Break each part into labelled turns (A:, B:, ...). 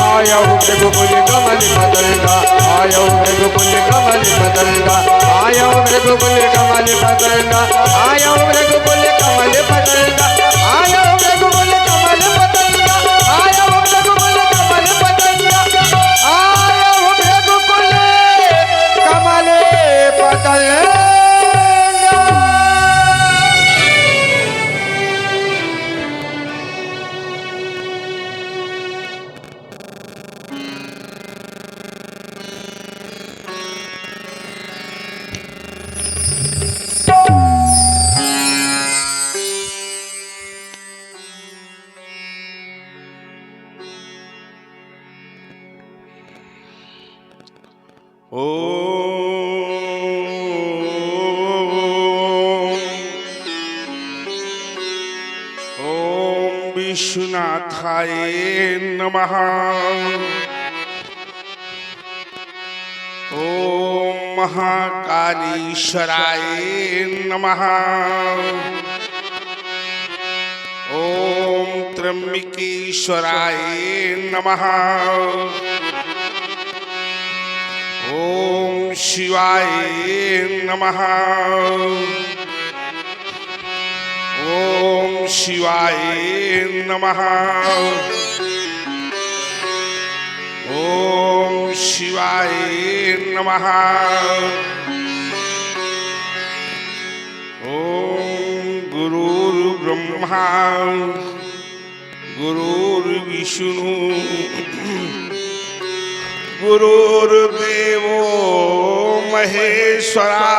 A: आया हूँ रघुकुल कमल बदलगा, आया हूँ रघुकुल कमल बदलगा, आया हूँ रघुकुल कमल बदलगा, आया हूँ रघुकुल कमल बदलगा, आया हूँ रघुकुल कमल बदलगा, आया हूँ रघुकुल कमल बदलगा, आया हूँ रघुकुल कमल बदलगा।
B: ओम विश्वनाथाय नमः। ओम महाकालीश्वराय नमः। ओम त्र्यंबकेश्वराय नमः। ओम शिवाय नमः। ओम शिवाय नमः। ओम शिवाय नमः। ओम गुरुर्ब्रह्मा गुरुर्विष्णु गुरुर्देवो महेश्वरा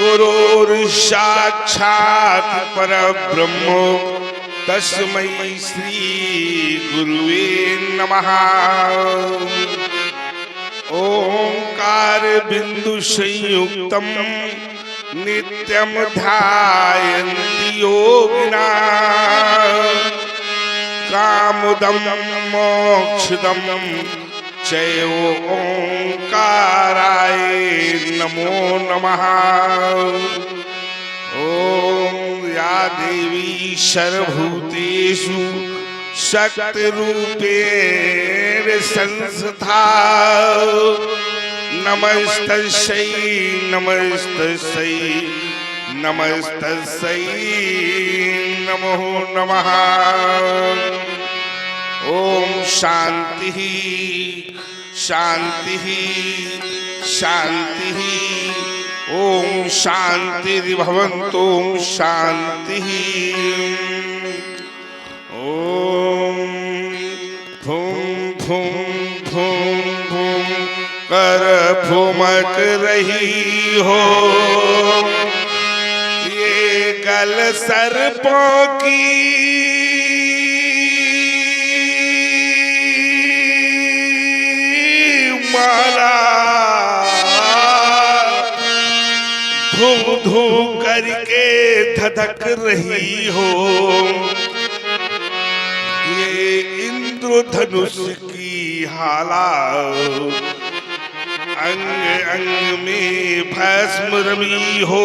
B: गुरुर्साक्षात् परब्रह्म तस्मै श्री गुरुवे नमः। ओंकार बिंदु संयुक्तम नित्यं ध्यायन्ति योगिना कामदं मोक्षदं चैव ओंकाराय नमो नमः। ओम या देवी सर्वभूतेषु शक्तिरूपेण संस्था नमस्तस्यै नमस्तस्यै नमस्तस्यै नमो नमः। ओम शांति शांति शांति। ओम शांतिर्भवन्तु। ओम शांति। ओम फूं फूं फूं फूं कर फुमक रही हो ये गल सर्पों की माला धू धू करके धधक रही हो ये इंद्रधनुष की हाला अंग अंग में भस्म रमी हो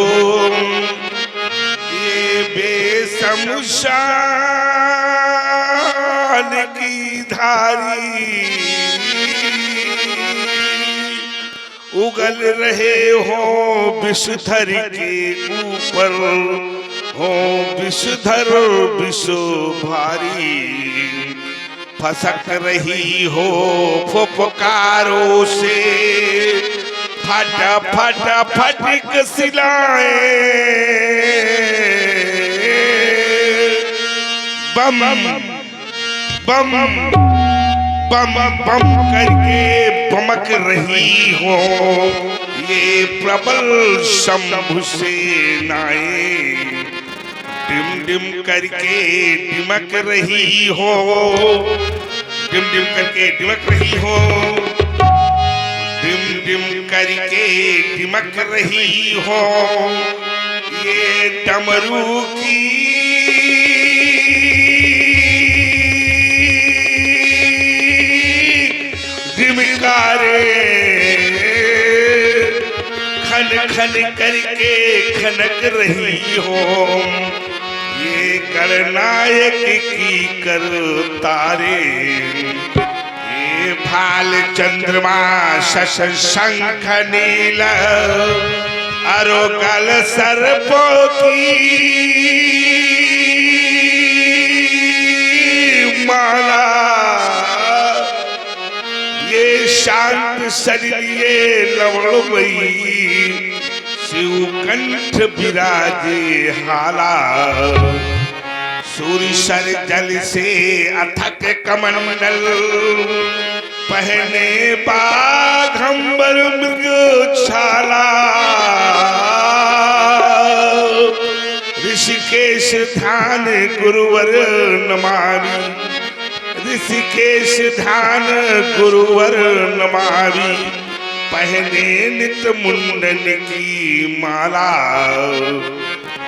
B: ये बेशमशान की धारी उगल रहे हो विषधर के ऊपर हो विषधर विष भारी फसक रही हो फुफकारों से फट फट फटिक सिलाए बम बम बम बम करके बमक रही हो ये प्रबल शंभु सेनाएं डिम डिम करके डिमक रही हो डिम डिम करके डिमक रही हो डिम डिम करके डिमक रही हो ये डमरू की डिमकारे खन खन करके खनक रही हो ये गणनायक की कर तारे, ये भाल चंद्रमा शश शंख नील, अरोगल सर्पों की माला, ये शांत शरीर लवणमयी, शिवकंठ विराजे हाला, सूर्य सर जल से अथक कमंडल, पहने बाघंबर मृग छाला, ऋषिकेश ध्यान गुरुवर नमामि, ऋषिकेश ध्यान गुरुवर नमामि, पहने नित मुंडन की माला।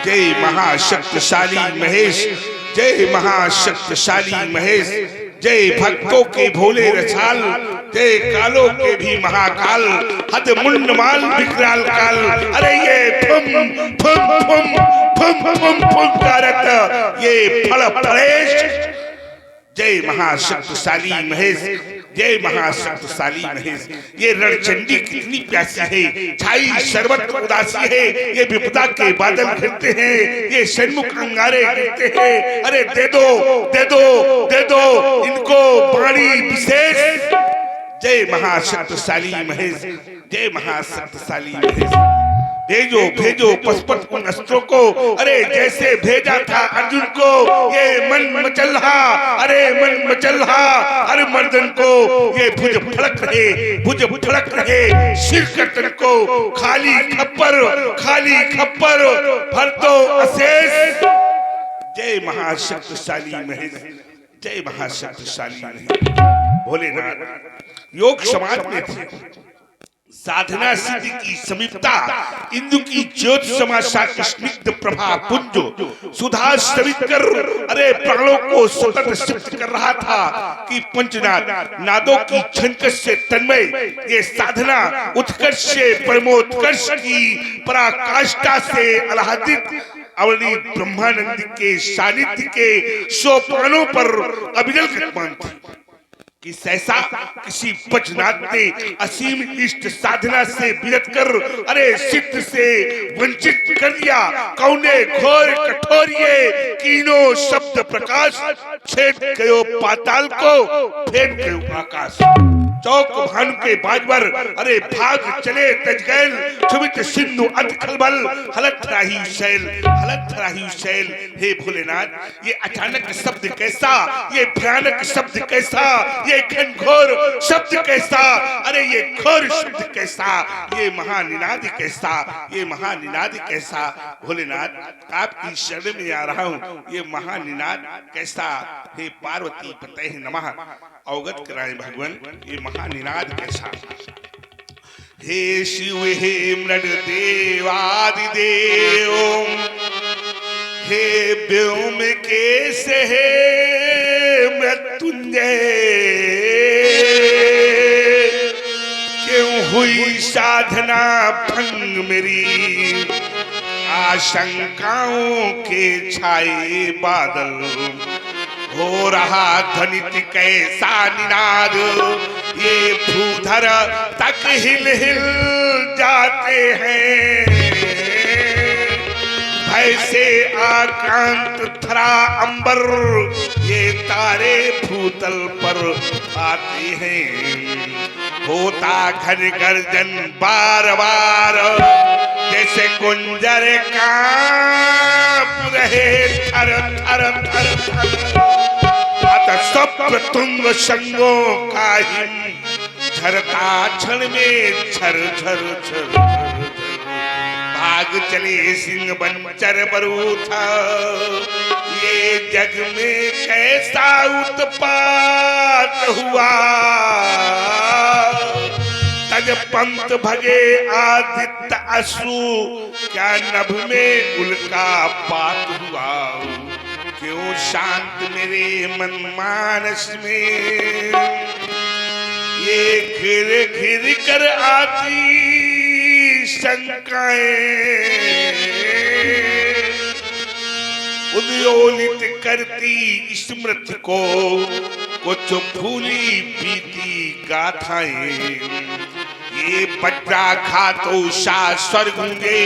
B: जय महाशक्तिशाली महेश, जय महाशक्तिशाली महेश, जय भक्तों के भोले रसाल, जय कालों के भी महाकाल, हद मुंड माल विकराल काल। अरे ये फुम फुम फुम फुम फुम फुम करत ये फल फलेश। जय महाशक्तिशाली महेश, जय महाशक्तिशाली महेश। ये रणचंडी कितनी प्यासी है, छाई सर्वत्र उदासी है, ये विपदा के बादल घिरते हैं, ये सन्मुख अंगारे गिरते हैं। अरे दे दो दे दो दे दो इनको वाणी विशेष। जय महाशक्तिशाली महेश, जय महाशक्तिशाली महेश। भेजो भेजो पशुपत उन अस्त्रों को, अरे जैसे भेजा था अर्जुन को। ये मन मचल्हा, अरे मन मचल्हा, हर मर्दन को ये भुज फड़क रहे, भुज फड़क रहे, सिर कर्तन को खाली खप्पर भर दो अशेष। जय महाशक्तिशाली महेश, जय महाशक्तिशाली महेश। भोलेनाथ योग समाज में थे, साधना सिद्धि की समीपता, इंदु की ज्योत समाशा स्निग्ध प्रभा पुंजो, सुधा स्रवित कर अरे प्राणों को सतत सिक्त कर रहा था कि पंचनाद नादों की छनकश से तन्मय ये साधना उत्कर्ष से परमोत्कर्ष की पराकाष्ठा से आह्लादित अवनी ब्रह्मानंद के सानिध्य के सोपानों पर अविरल गतिमान थी कि सहसा किसी पचनाथ ने असीम इष्ट साधना से विरत कर अरे सिद्ध से वंचित कर दिया। कौने घोर कठोरिये कीनो शब्द प्रकाश, छेद गयो पाताल को फेंक गयो आकाश। चौक भानु के बाजवर अरे भाग चले तजगैल, सुमित सिंधु अध खलबल, हलत राही शैल। हे भोलेनाथ ये अचानक शब्द कैसा, ये भयानक शब्द कैसा, ये घनघोर शब्द कैसा, अरे ये घोर शब्द कैसा, ये महानिनाद कैसा, ये महानिनाद कैसा। भोलेनाथ आपकी शरण में आ रहा हूँ, ये महानिनाद कैसा। हे पार्वती पतये नमः, अवगत कराए भगवान ये महानिनाद कैसा। हे शिव हे मृड देवादिदेव, हे व्योम केश हे मृत्युंजय, क्यों हुई साधना भंग मेरी, आशंकाओं के छाए बादल, हो रहा ध्वनित कैसा निनाद, ये भूधर तक हिल हिल जाते हैं। ऐसे आकांत थरा अंबर, ये तारे भूतल पर आते हैं। होता घन गर्जन बार बार, जैसे कुंजर कांप रहे थर थर थर थर। अतः सब तुंग संगों का हिम, झरता क्षण में झर झर झर। भाग चले सिंह बंचर बरूथा, ये जग में कैसा उत्पात हुआ। तज पंत भगे आदित्य अश्रु, क्या नभ में उल्का पात हुआ। क्यों शांत मेरे मन मानस में, ये घिर घिर कर आती शंकाएं। उद्योलित करती स्मृति को कुछ भूली बीती गाथाएं। ये बट्टा खा तो शाश्वर गूंगे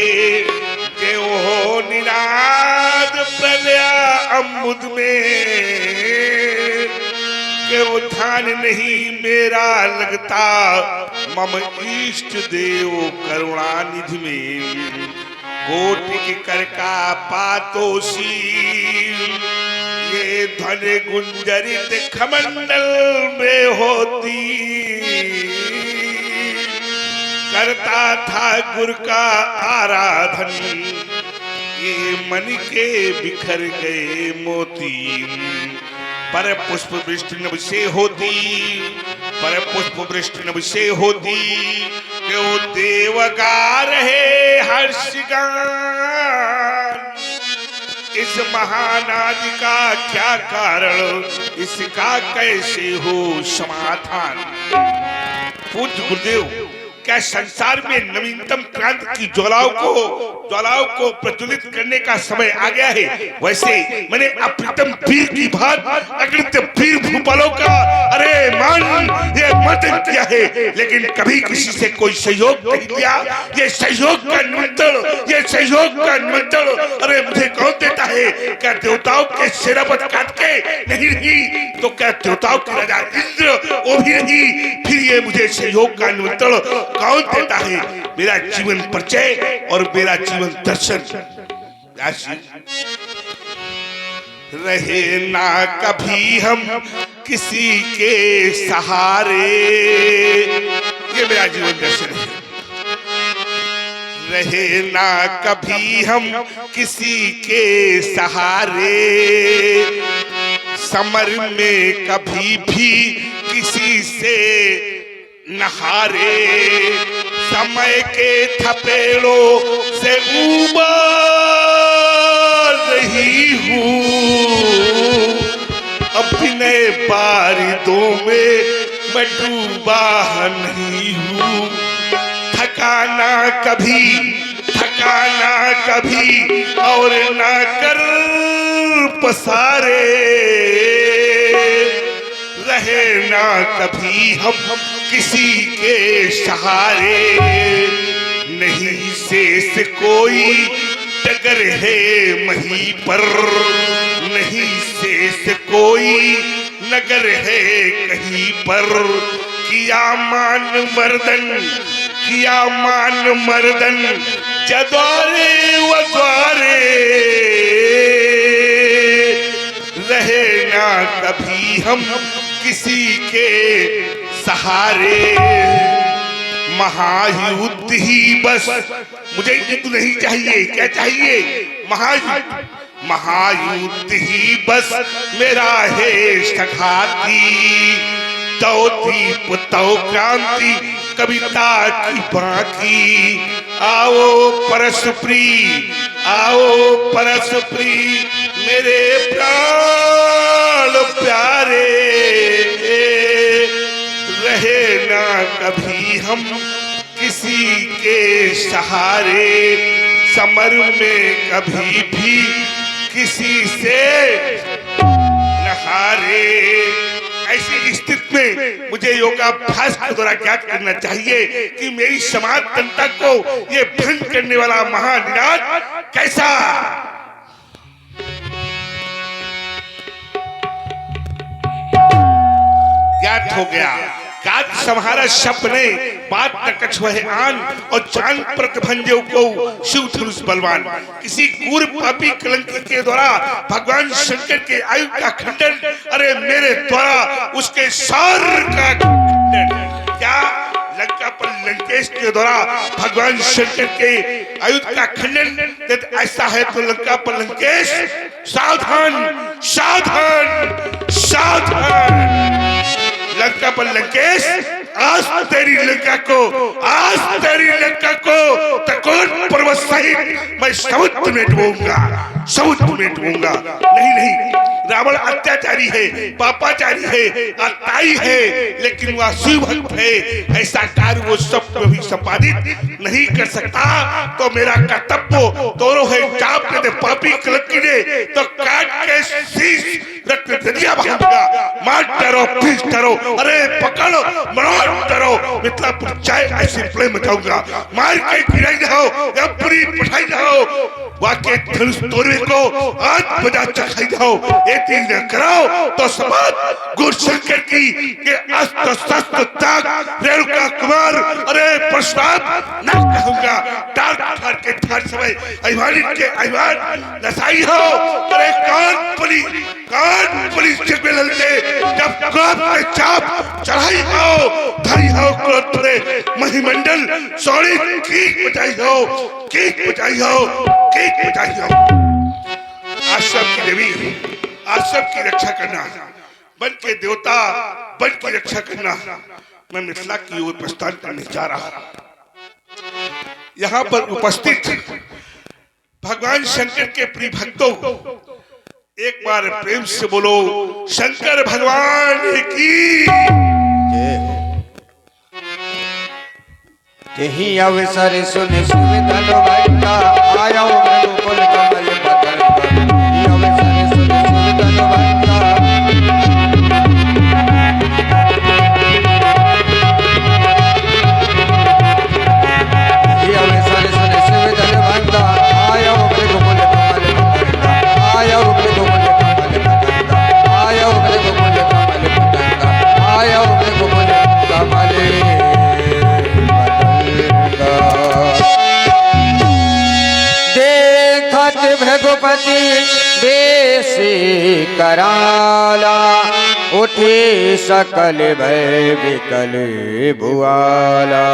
B: के हो निनाद प्रलय अम्बुद में, के उठान नहीं मेरा लगता मम इष्ट देव करुणानिधि में। कोटि कर का पातोषी ये धन गुंजरित खमंडल में होती, करता था गुरु का आराधन ये मन के बिखर गए मोती। पर पुष्प वृष्टि नभ से होती, पर पुष्प वृष्टि नभ से होती, वो देव गा रहे हर्ष गान। इस महानादि का क्या कारण, इसका कैसे हो समाधान। पूज्य गुरुदेव, क्या संसार में नवीनतम क्रांति की ज्वालाओं को प्रज्वलित करने का समय आ गया है। वैसे मैंने अप्रीतम वीर की बात अगणित वीर भूपालों का अरे मान ये मर्दन किया है, लेकिन कभी किसी से कोई सहयोग नहीं दिया। ये सहयोग का निमंत्रण अरे मुझे कौन देता है? क्या देवताओं के सिरापत काट के नहीं तो क्या देवताओं के राजा इंद्र वो भी नहीं? फिर ये मुझे सहयोग का निमंत्रण कौन देता है? मेरा जीवन परिचय और मेरा जीवन दर्शन। रहे ना कभी हम किसी के सहारे, ये मेरा जीवन दर्शन है। रहे ना कभी हम किसी के सहारे, समर में कभी भी किसी से नहारे। समय के थपेड़ों से उबर रही हूँ, अपने बारिदों में मैं डूबा नहीं हूँ। थकाना कभी और ना कर पसारे। रहे ना कभी हम किसी के सहारे, नहीं शेष कोई डगर है मही पर, नहीं शेष कोई नगर है कहीं पर। किया मान मर्दन जद्वारे व द्वारे। रहे ना कभी हम किसी के सहारे। महायुद्ध ही बस, मुझे युद्ध नहीं चाहिए, क्या चाहिए? महायुद्ध ही बस मेरा है सखाती। तो दीप तो क्रांति कविता की बाकी। आओ परस्प्री मेरे प्राण प्यारे। रहे ना कभी हम किसी के सहारे, समर में कभी भी किसी से नहारे। ऐसी स्थिति में मुझे योगाभ्यास के द्वारा ज्ञात करना चाहिए कि मेरी समाज तंत्र को ये भंग करने वाला महानिनाद कैसा। ज्ञात हो गया काज संहारा सपने बात न कछुहे आन, और चांद प्रतिभंजे को शिव धनुष बलवान। किसी कूर पापी कलंकी के द्वारा भगवान शंकर के आयुध का खंडन, अरे मेरे द्वारा उसके सार का खंडन। क्या लंका पर लंकेश के द्वारा भगवान शंकर के आयुध का खंडन ऐसा है तो लंका पर लंकेश सावधान सावधान सावधान। लंका पर लंकेश आज तेरी लंका को तकोट पर्वत सहित मैं समुद्र में डूबूंगा। नहीं रावण अत्याचारी ब्रह्मचारी है, पापाचारी है, अताई है, लेकिन वह शिव भक्त है, ऐसा कार्य वो सब कभी संपादित नहीं कर सकता। तो मेरा कर्तव्य दोनों है, चाप ने दे पापी कलंकी ने तो काट के शीश रक्त दरिया बहाऊंगा। मार डरो, पीस डरो, अरे पकड़ो, मरोड़ डरो, मिथिलापुर चाय ऐसी प्ले मचाऊंगा। मार के गिराई जाओ या पूरी पठाई जाओ, वाके धनुष तोड़वे को आज बजा चखाई जाओ। ये चीज न कराओ तो समाज गुरशंकर की के अस्त्र शस्त्र त्याग रेणुका कुमार, अरे प्रसाद न कहूंगा। डार्क फाड़ के ठार समय अभिमानी के अभिमान नसाई हो। अरे कौन पुलिस जग में ललते जब क्रोध के चाप चढ़ाई हो, धरी हो क्रोध भरे महिमंडल सौड़ी कीक बजाई हो, कीक बजाई हो, कीक बजाई हो। आश्रम की देवी, आश्रम की रक्षा करना, बन के देवता बन की रक्षा करना। मैं मिथिला की ओर प्रस्थान करने जा रहा। यहाँ पर उपस्थित भगवान शंकर के प्रिय भक्तों, एक बार प्रेम से बोलो शंकर भगवान की।
A: यही अवसर सुन सुविधन भंगा, आयो रघुकुल कमल बदन। यही अवसर सुन सुविधन भंगा, यही अवसर सुन सुविधन भंगा, आयो रघुकुल कमल बदन। आयो रघुकुल कमल बदन, आयो रघुकुल कमल बदन, आयो रघुकुल कमल। देखत भृगुपति बेसी कराला, उठे सकल भय विकल भुआला।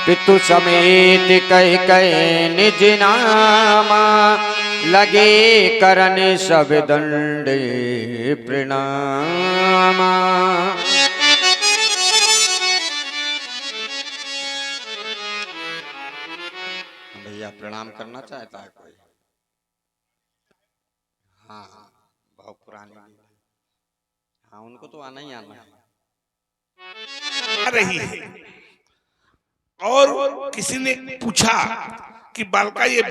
A: पितु समेत कह कह निज नामा, लगे करन सब दंड प्रणामा। भैया प्रणाम करना चाहता है कोई? हाँ हाँ, बहुत पुरानी, हाँ उनको तो आना ही आना है।
B: आ रही है और किसी ने पूछा कि बालका ये